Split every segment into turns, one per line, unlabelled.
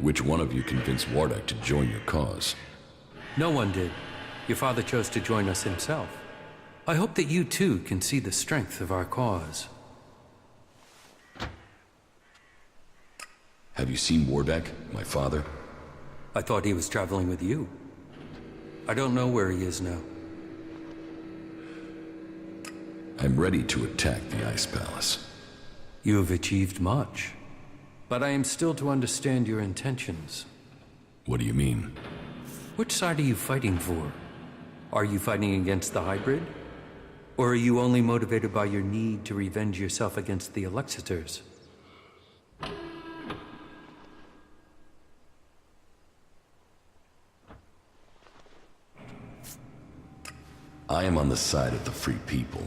Which one of you convinced Wardak to join your cause?
No one did. Your father chose to join us himself. I hope that you too can see the strength of our cause.
Have you seen Wardak, my father?
I thought he was traveling with you. I don't know where he is now.
I'm ready to attack the Ice Palace.
You have achieved much, but I am still to understand your intentions.
What do you mean?
Which side are you fighting for? Are you fighting against the hybrid? Or are you only motivated by your need to revenge yourself against the Alexiters?
I am on the side of the free people.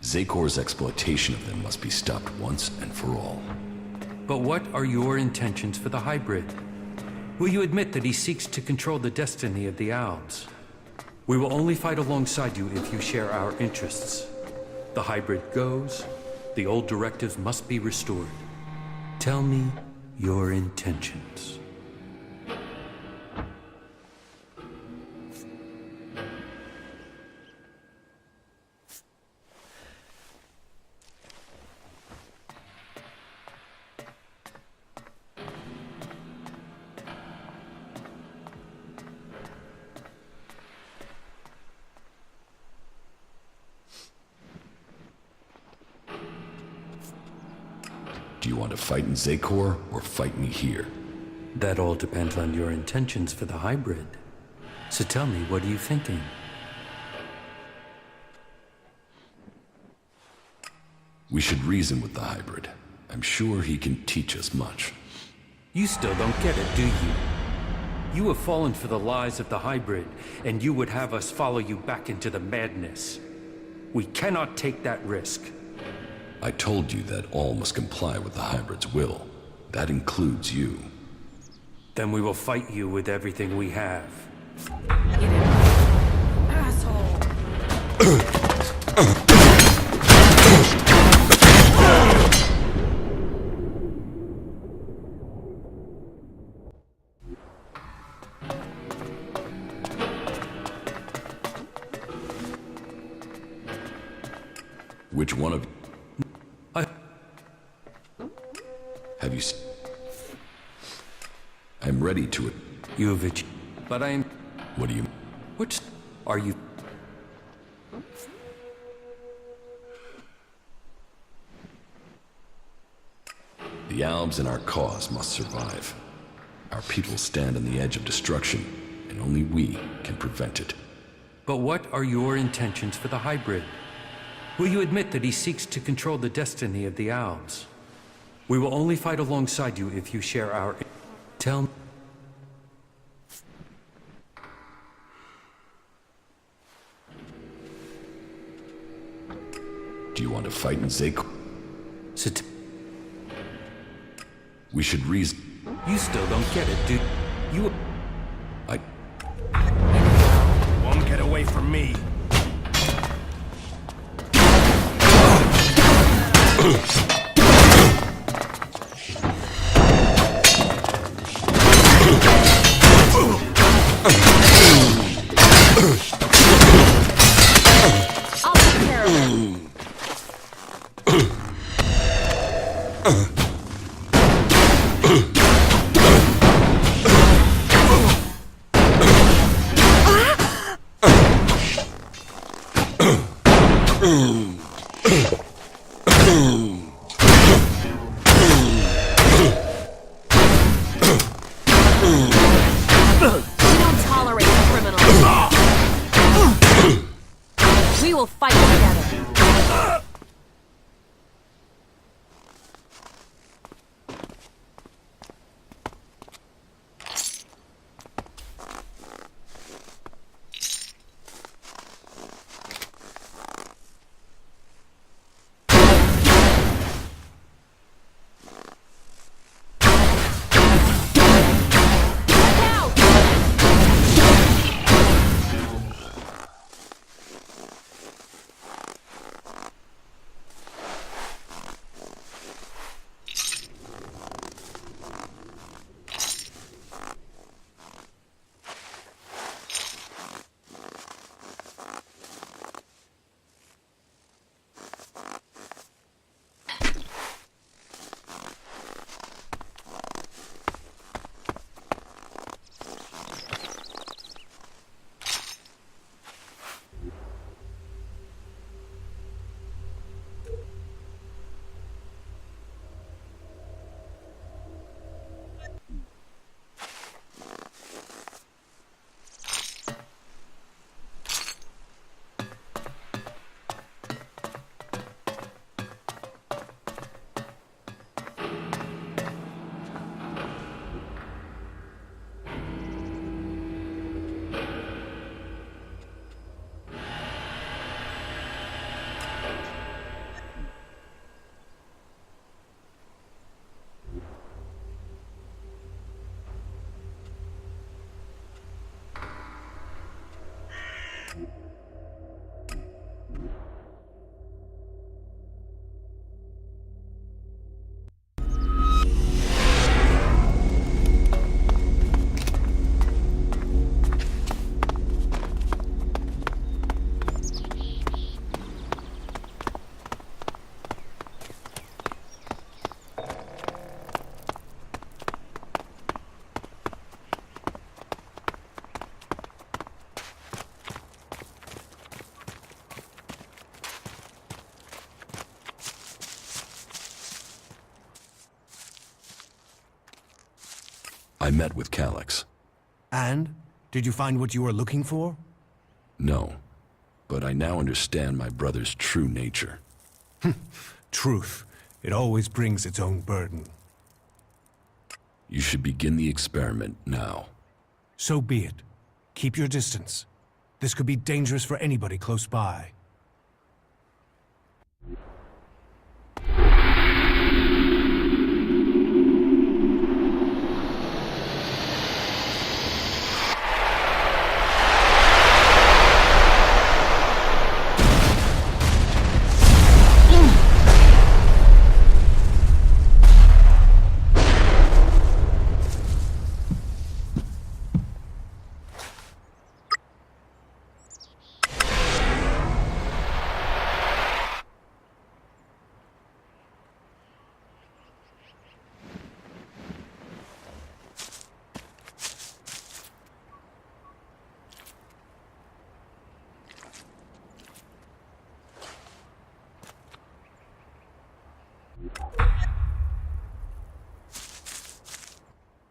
Zakor's exploitation of them must be stopped once and for all.
But what are your intentions for the hybrid? Will you admit that he seeks to control the destiny of the Owls? We will only fight alongside you if you share our interests. The hybrid goes, the old directive must be restored. Tell me your intentions.
Do you want to fight in Zakor or fight me here?
That all depends on your intentions for the hybrid. So tell me, what are you thinking?
We should reason with the hybrid. I'm sure he can teach us much.
You still don't get it, do you? You have fallen for the lies of the hybrid, and you would have us follow you back into the madness. We cannot take that risk.
I told you that all must comply with the hybrid's will. That includes you.
Then we will fight you with everything we have.
Asshole!
Which one of you? Have you I'm ready to it.
You have achieved. But I am.
What do you...
Which are you?
The Albs and our cause must survive. Our people stand on the edge of destruction, and only we can prevent it.
But what are your intentions for the hybrid? Will you admit that he seeks to control the destiny of the Owls? We will only fight alongside you if you share our... Tell me...
Do you want to fight in Zakor?
Sit.
We should reason...
You still don't get it, dude. You...
Won't get away from me.
I'll take care of it. We don't tolerate criminals. We will fight together.
I met with Calyx.
And? Did you find what you were looking for?
No, but I now understand my brother's true nature.
Truth. It always brings its own burden.
You should begin the experiment now.
So be it. Keep your distance. This could be dangerous for anybody close by.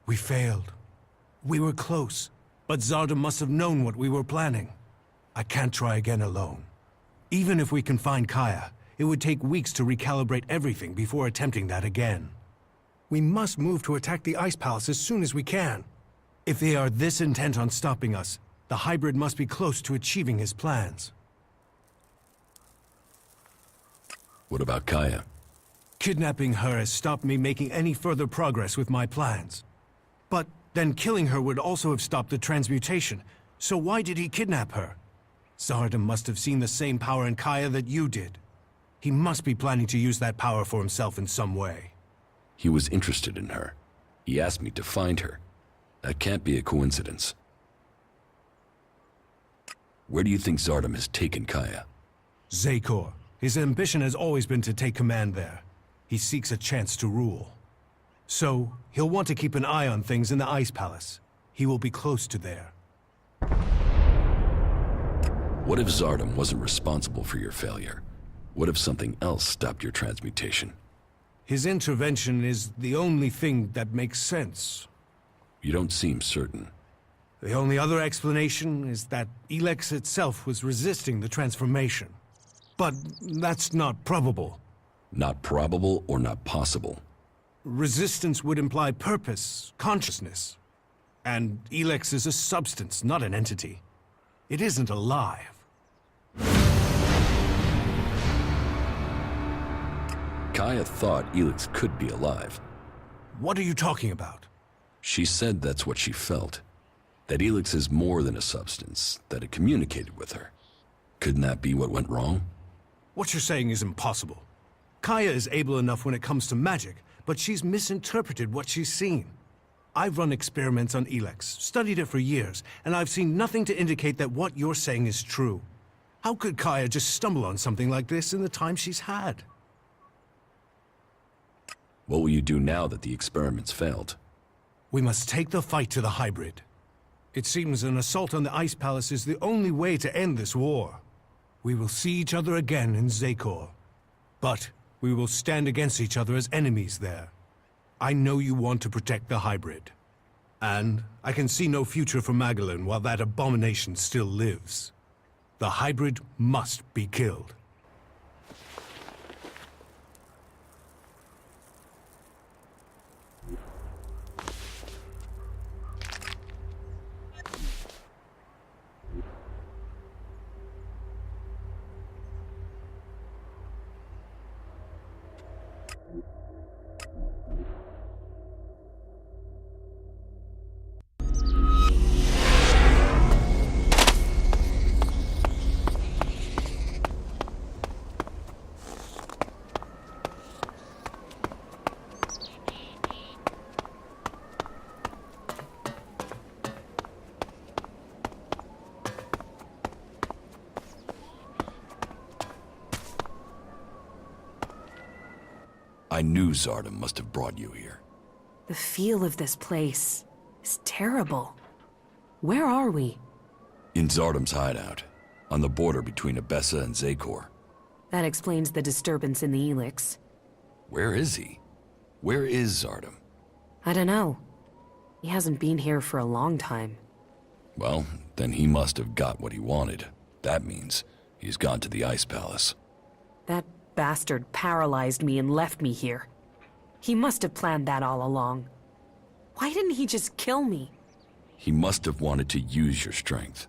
We failed. We were close, but Zardom must have known what we were planning. I can't try again alone. Even if we can find Kaya, it would take weeks to recalibrate everything before attempting that again. We must move to attack the Ice Palace as soon as we can. If they are this intent on stopping us, the hybrid must be close to achieving his plans.
What about Kaya?
Kidnapping her has stopped me making any further progress with my plans. But then killing her would also have stopped the transmutation, so why did he kidnap her? Zardom must have seen the same power in Kaya that you did. He must be planning to use that power for himself in some way.
He was interested in her. He asked me to find her. That can't be a coincidence. Where do you think Zardom has taken Kaya?
Zakor. His ambition has always been to take command there. He seeks a chance to rule. So, he'll want to keep an eye on things in the Ice Palace. He will be close to there.
What if Zardom wasn't responsible for your failure? What if something else stopped your transmutation?
His intervention is the only thing that makes sense.
You don't seem certain.
The only other explanation is that Elex itself was resisting the transformation. But that's not probable.
Not probable or not possible.
Resistance would imply purpose, consciousness. And Elex is a substance, not an entity. It isn't alive.
Kaya thought Elex could be alive.
What are you talking about?
She said that's what she felt. That Elex is more than a substance, that it communicated with her. Couldn't that be what went wrong?
What you're saying is impossible. Kaya is able enough when it comes to magic, but she's misinterpreted what she's seen. I've run experiments on Elex, studied it for years, and I've seen nothing to indicate that what you're saying is true. How could Kaya just stumble on something like this in the time she's had?
What will you do now that the experiments failed?
We must take the fight to the hybrid. It seems an assault on the Ice Palace is the only way to end this war. We will see each other again in Zakor. But we will stand against each other as enemies there. I know you want to protect the hybrid. And I can see no future for Magdalene while that abomination still lives. The hybrid must be killed.
I knew Zardom must have brought you here.
The feel of this place is terrible. Where are we?
In Zardom's hideout, on the border between Abessa and Zakor.
That explains the disturbance in the Elex.
Where is he? Where is Zardom?
I don't know. He hasn't been here for a long time.
Well, then he must have got what he wanted. That means he's gone to the Ice Palace.
That bastard paralyzed me and left me here. He must have planned that all along. Why didn't he just kill me?
He must have wanted to use your strength.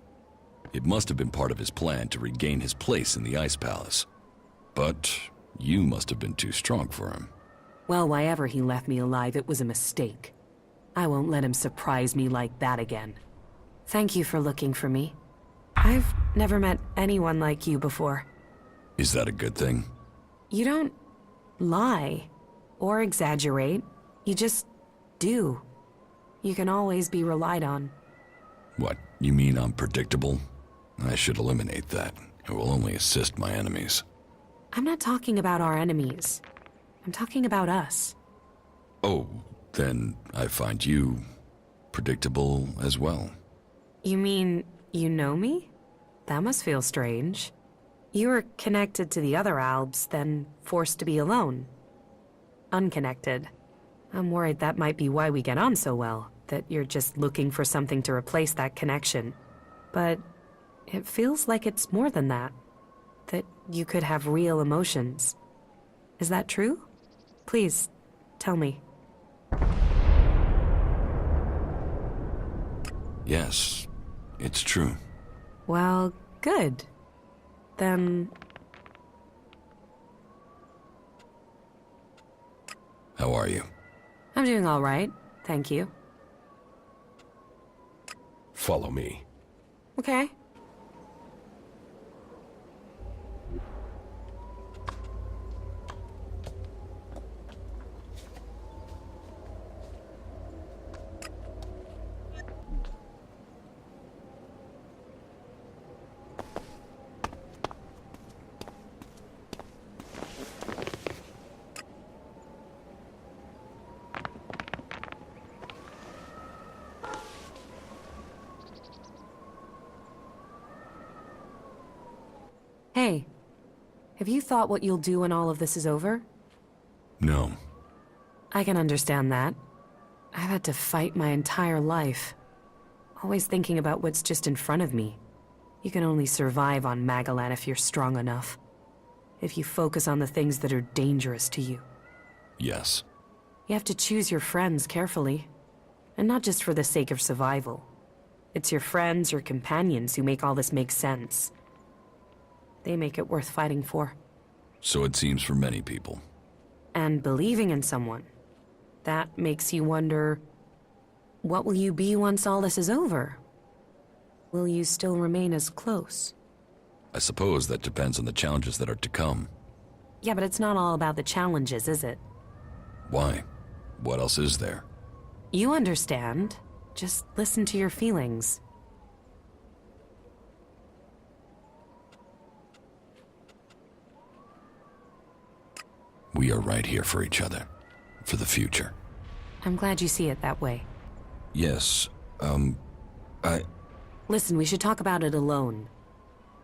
It must have been part of his plan to regain his place in the Ice Palace. But you must have been too strong for him.
Well, why ever he left me alive, it was a mistake. I won't let him surprise me like that again. Thank you for looking for me. I've never met anyone like you before.
Is that a good thing?
You don't lie or exaggerate. You just do. You can always be relied on.
What, you mean I'm predictable? I should eliminate that. It will only assist my enemies.
I'm not talking about our enemies. I'm talking about us.
Oh, then I find you predictable as well.
You mean you know me? That must feel strange. You were connected to the other Albs, then forced to be alone. Unconnected. I'm worried that might be why we get on so well, that you're just looking for something to replace that connection. But it feels like it's more than that. That you could have real emotions. Is that true? Please, tell me.
Yes, it's true.
Well, good. Then...
How are you?
I'm doing all right, thank you.
Follow me.
Okay. Hey, have you thought what you'll do when all of this is over?
No.
I can understand that. I've had to fight my entire life. Always thinking about what's just in front of me. You can only survive on Magalan if you're strong enough. If you focus on the things that are dangerous to you.
Yes.
You have to choose your friends carefully. And not just for the sake of survival. It's your friends, your companions who make all this make sense. They make it worth fighting for.
So it seems for many people.
And believing in someone. That makes you wonder, what will you be once all this is over? Will you still remain as close?
I suppose that depends on the challenges that are to come.
Yeah, but it's not all about the challenges, is it?
Why? What else is there?
You understand. Just listen to your feelings.
We are right here for each other. For the future.
I'm glad you see it that way.
Yes,
Listen, we should talk about it alone.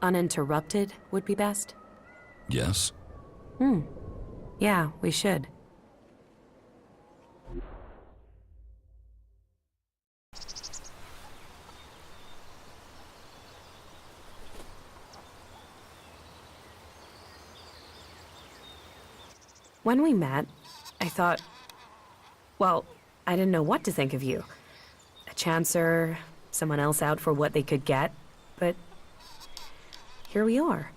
Uninterrupted would be best.
Yes?
Yeah, we should. When we met, I thought, well, I didn't know what to think of you. A chancer, someone else out for what they could get, but here we are.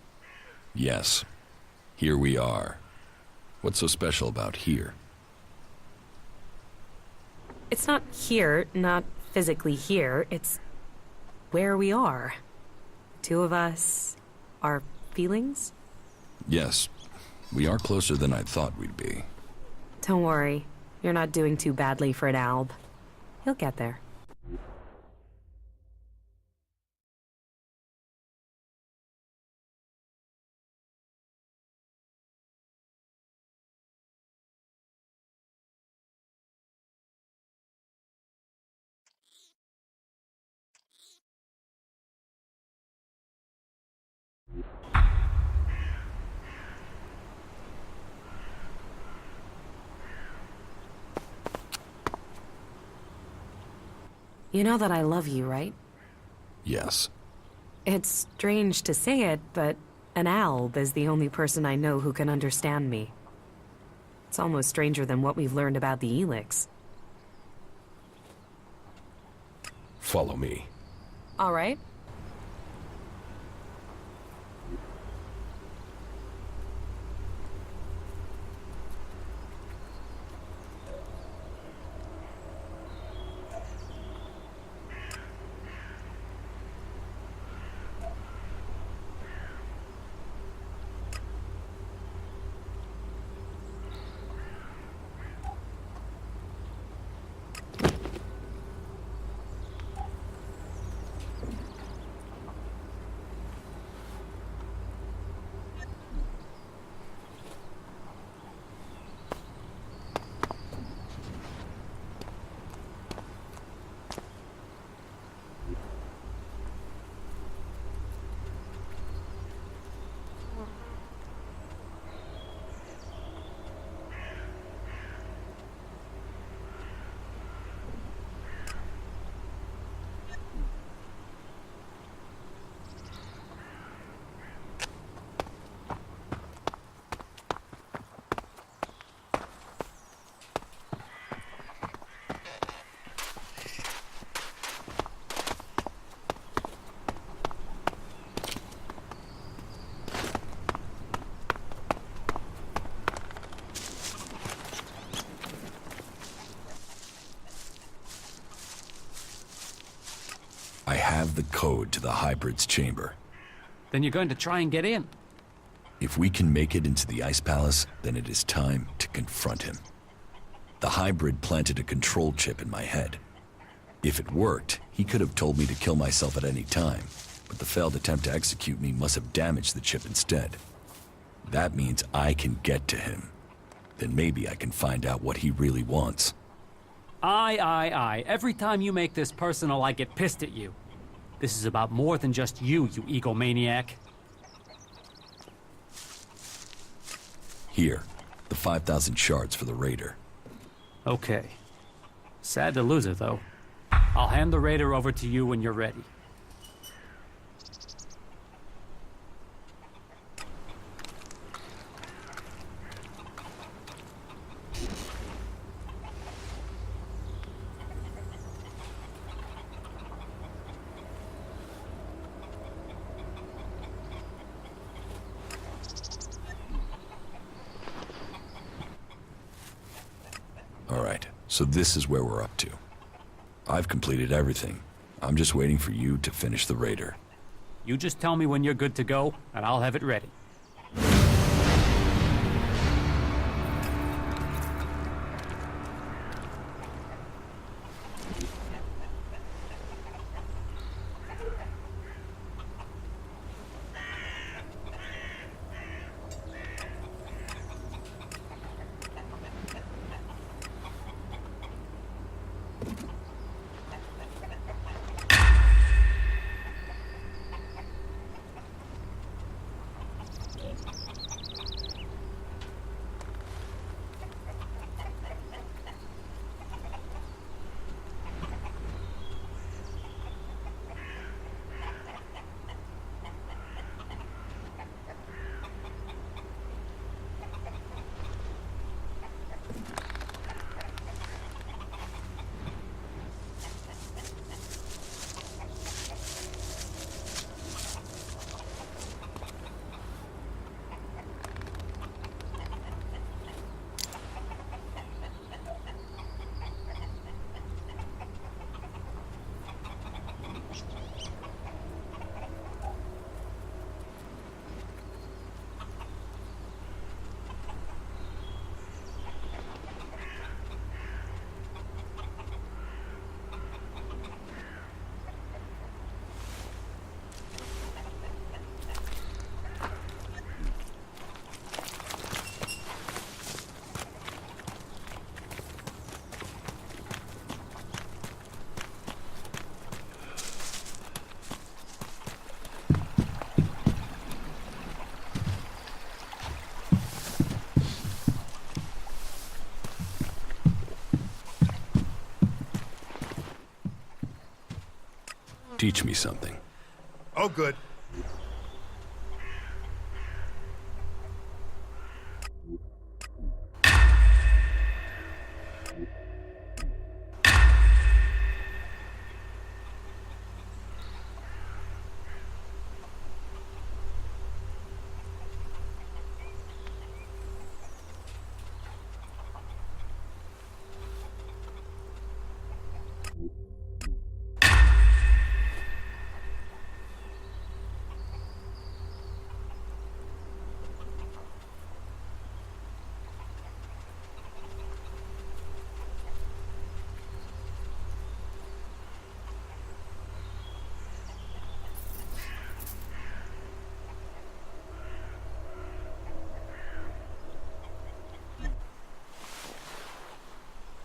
Yes. Here we are. What's so special about here?
It's not here, not physically here, it's where we are. Two of us, our feelings?
Yes. We are closer than I thought we'd be.
Don't worry, you're not doing too badly for an alb. He'll get there. You know that I love you, right?
Yes.
It's strange to say it, but an alb is the only person I know who can understand me. It's almost stranger than what we've learned about the Elex.
Follow me.
All right.
I have the code to the hybrid's chamber.
Then you're going to try and get in?
If we can make it into the Ice Palace, then it is time to confront him. The hybrid planted a control chip in my head. If it worked, he could have told me to kill myself at any time, but the failed attempt to execute me must have damaged the chip instead. That means I can get to him. Then maybe I can find out what he really wants.
Aye. Every time you make this personal, I get pissed at you. This is about more than just you egomaniac.
Here, the 5,000 shards for the raider.
Okay. Sad to lose it, though. I'll hand the raider over to you when you're ready.
All right, so this is where we're up to. I've completed everything. I'm just waiting for you to finish the raider.
You just tell me when you're good to go, and I'll have it ready.
Teach me something.
Oh, good.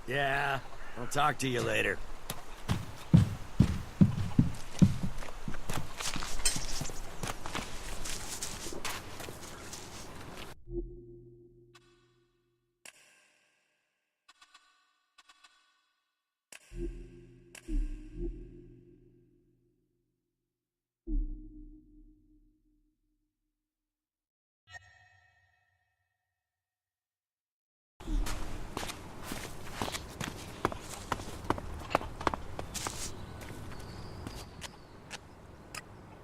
Yeah, I'll talk to you later.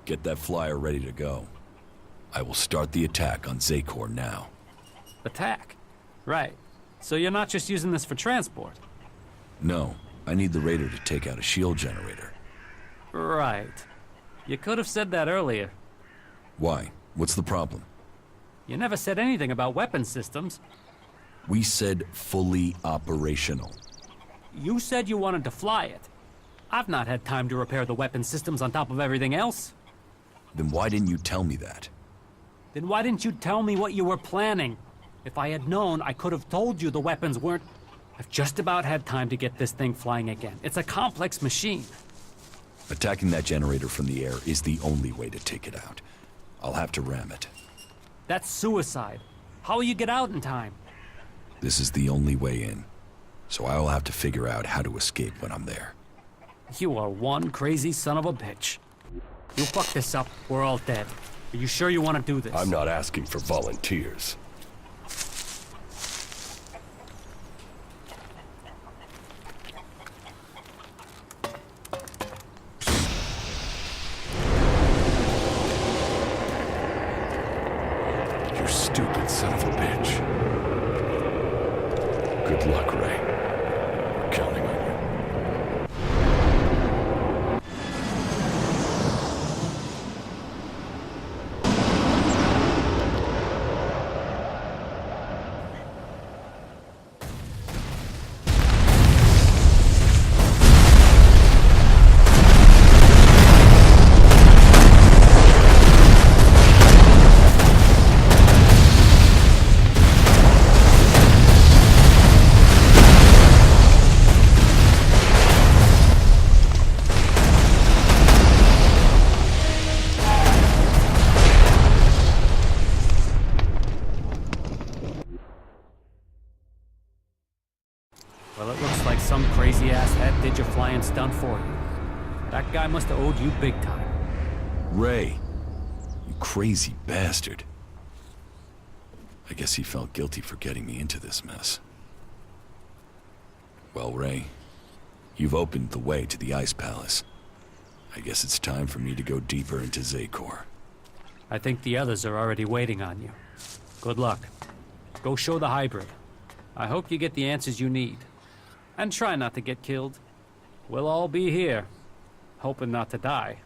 Get that flyer ready to go. I will start the attack on Zakor now.
Attack? Right. So you're not just using this for transport?
No, I need the raider to take out a shield generator.
Right. You could have said that earlier.
Why? What's the problem?
You never said anything about weapon systems.
We said fully operational.
You said you wanted to fly it. I've not had time to repair the weapon systems on top of everything else.
Then why didn't you tell me that?
Then why didn't you tell me what you were planning? If I had known, I could have told you the weapons weren't... I've just about had time to get this thing flying again. It's a complex machine.
Attacking that generator from the air is the only way to take it out. I'll have to ram it.
That's suicide. How will you get out in time?
This is the only way in. So I will have to figure out how to escape when I'm there.
You are one crazy son of a bitch. You fuck this up, we're all dead. Are you sure you want to do this?
I'm not asking for volunteers. You stupid son of a bitch. Good luck, Ray. I'm counting on you.
Well, it looks like some crazy-ass head did your flying stunt for you. That guy must have owed you big time.
Ray, you crazy bastard. I guess he felt guilty for getting me into this mess. Well, Ray, you've opened the way to the Ice Palace. I guess it's time for me to go deeper into Zakor.
I think the others are already waiting on you. Good luck. Go show the hybrid. I hope you get the answers you need. And try not to get killed. We'll all be here, hoping not to die.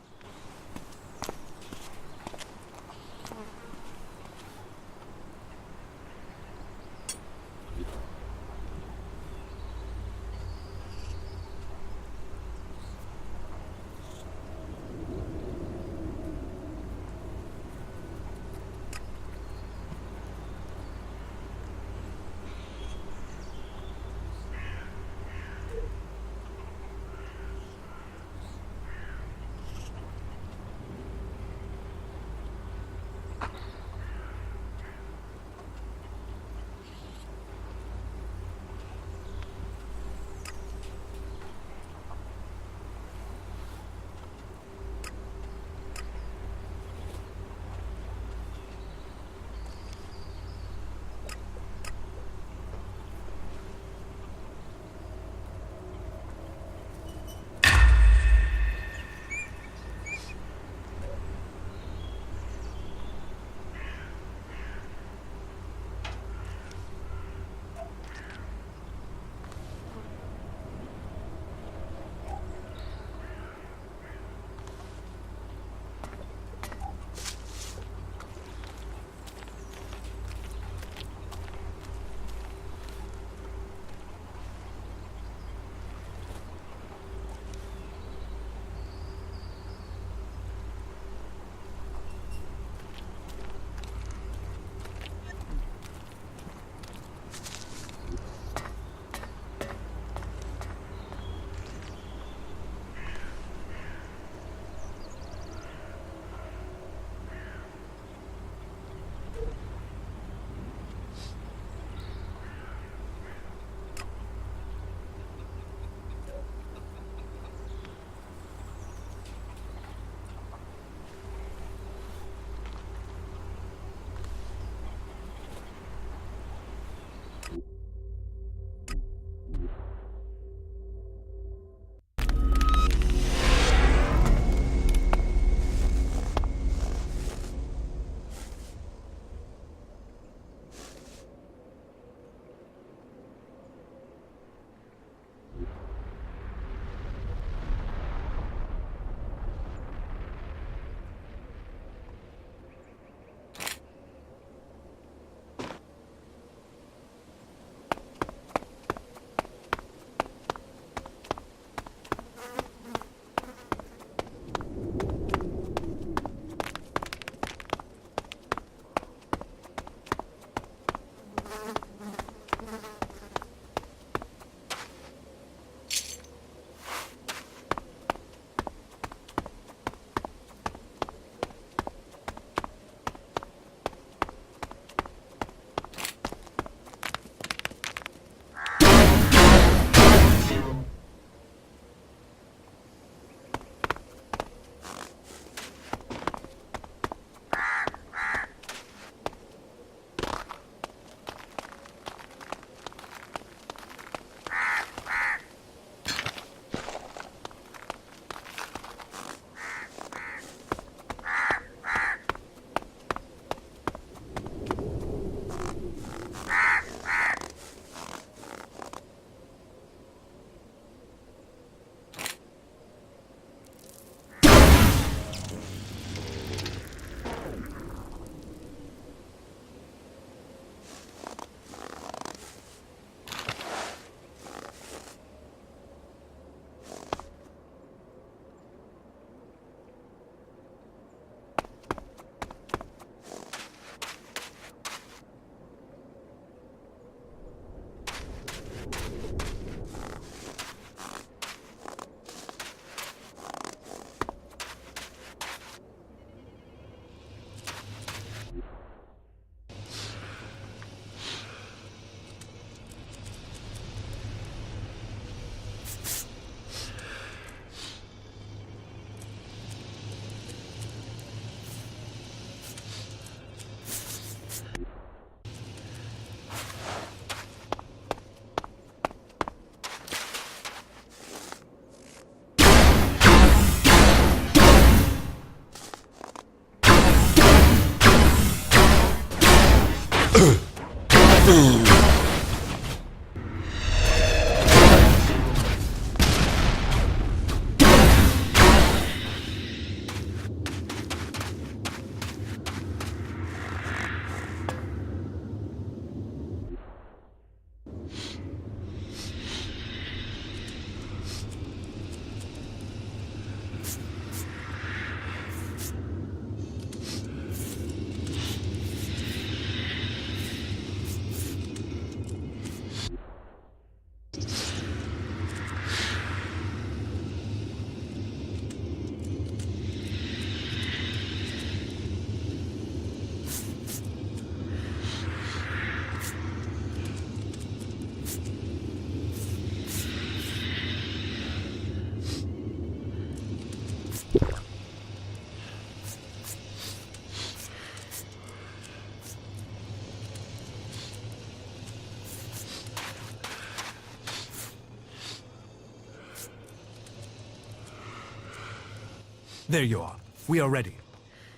There you are. We are ready.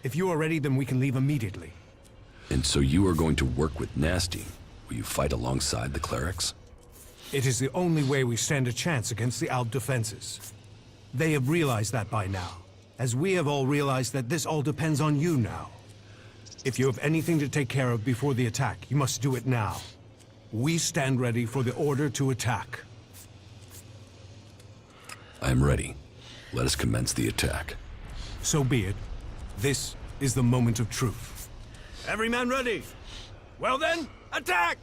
If you are ready, then we can leave immediately.
And so you are going to work with Nasty? Will you fight alongside the clerics?
It is the only way we stand a chance against the Alb defenses. They have realized that by now, as we have all realized that this all depends on you now. If you have anything to take care of before the attack, you must do it now. We stand ready for the order to attack.
I am ready. Let us commence the attack.
So be it. This is the moment of truth.
Every man ready? Well then, attack!